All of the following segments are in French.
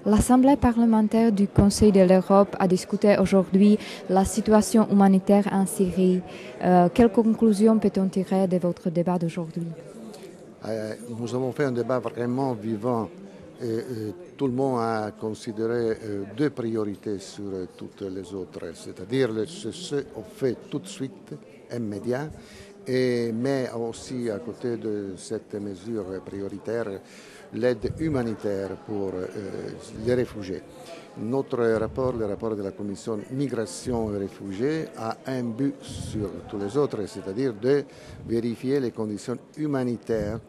L'Assemblée parlementaire du Conseil de l'Europe a discuté aujourd'hui la situation humanitaire en Syrie. Quelles conclusions peut-on tirer de votre débat d'aujourd'hui? Nous avons fait un débat vraiment vivant et tout le monde a considéré deux priorités sur toutes les autres, c'est-à-dire ce qu'on fait tout de suite, immédiat, mais aussi à côté de cette mesure prioritaire, l'aide humanitaire pour les réfugiés. Notre rapport, le rapport de la Commission Migration et Réfugiés, a un but sur tous les autres, c'est-à-dire de vérifier les conditions humanitaires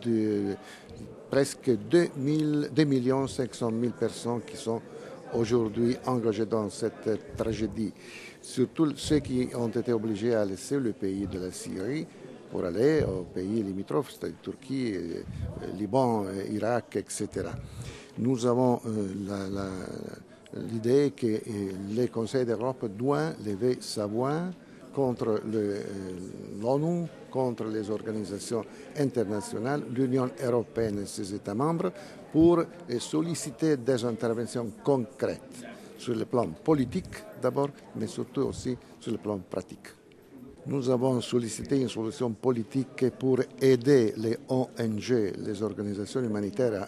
de presque 2 500 000 personnes qui sont aujourd'hui engagées dans cette tragédie. Surtout ceux qui ont été obligés à laisser le pays de la Syrie pour aller aux pays limitrophes, c'est-à-dire Turquie, Liban, Irak, etc. Nous avons l'idée que le Conseil d'Europe doit lever sa voix contre l'ONU, contre les organisations internationales, l'Union européenne et ses États membres, pour solliciter des interventions concrètes sur le plan politique d'abord, mais surtout aussi sur le plan pratique. Nous avons sollicité une solution politique pour aider les ONG, les organisations humanitaires, à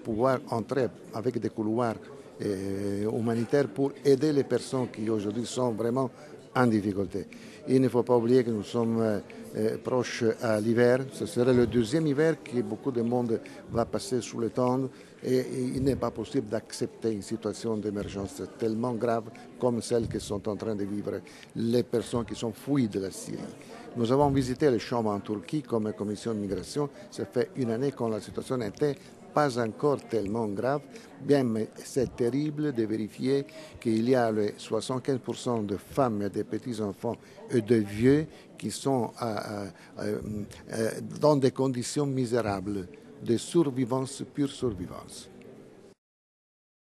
pouvoir entrer avec des couloirs humanitaires pour aider les personnes qui aujourd'hui sont vraiment en difficulté. Il ne faut pas oublier que nous sommes proches à l'hiver. Ce serait le deuxième hiver que beaucoup de monde va passer sous le temps et il n'est pas possible d'accepter une situation d'émergence tellement grave comme celle que sont en train de vivre les personnes qui sont fuies de la Syrie. Nous avons visité les chambres en Turquie comme commission de migration. Ça fait une année quand la situation n'était pas encore tellement grave, bien, mais c'est terrible de vérifier qu'il y a 75% de femmes et de petits-enfants et de vieux qui sont dans des conditions misérables, de survivance, pure survivance.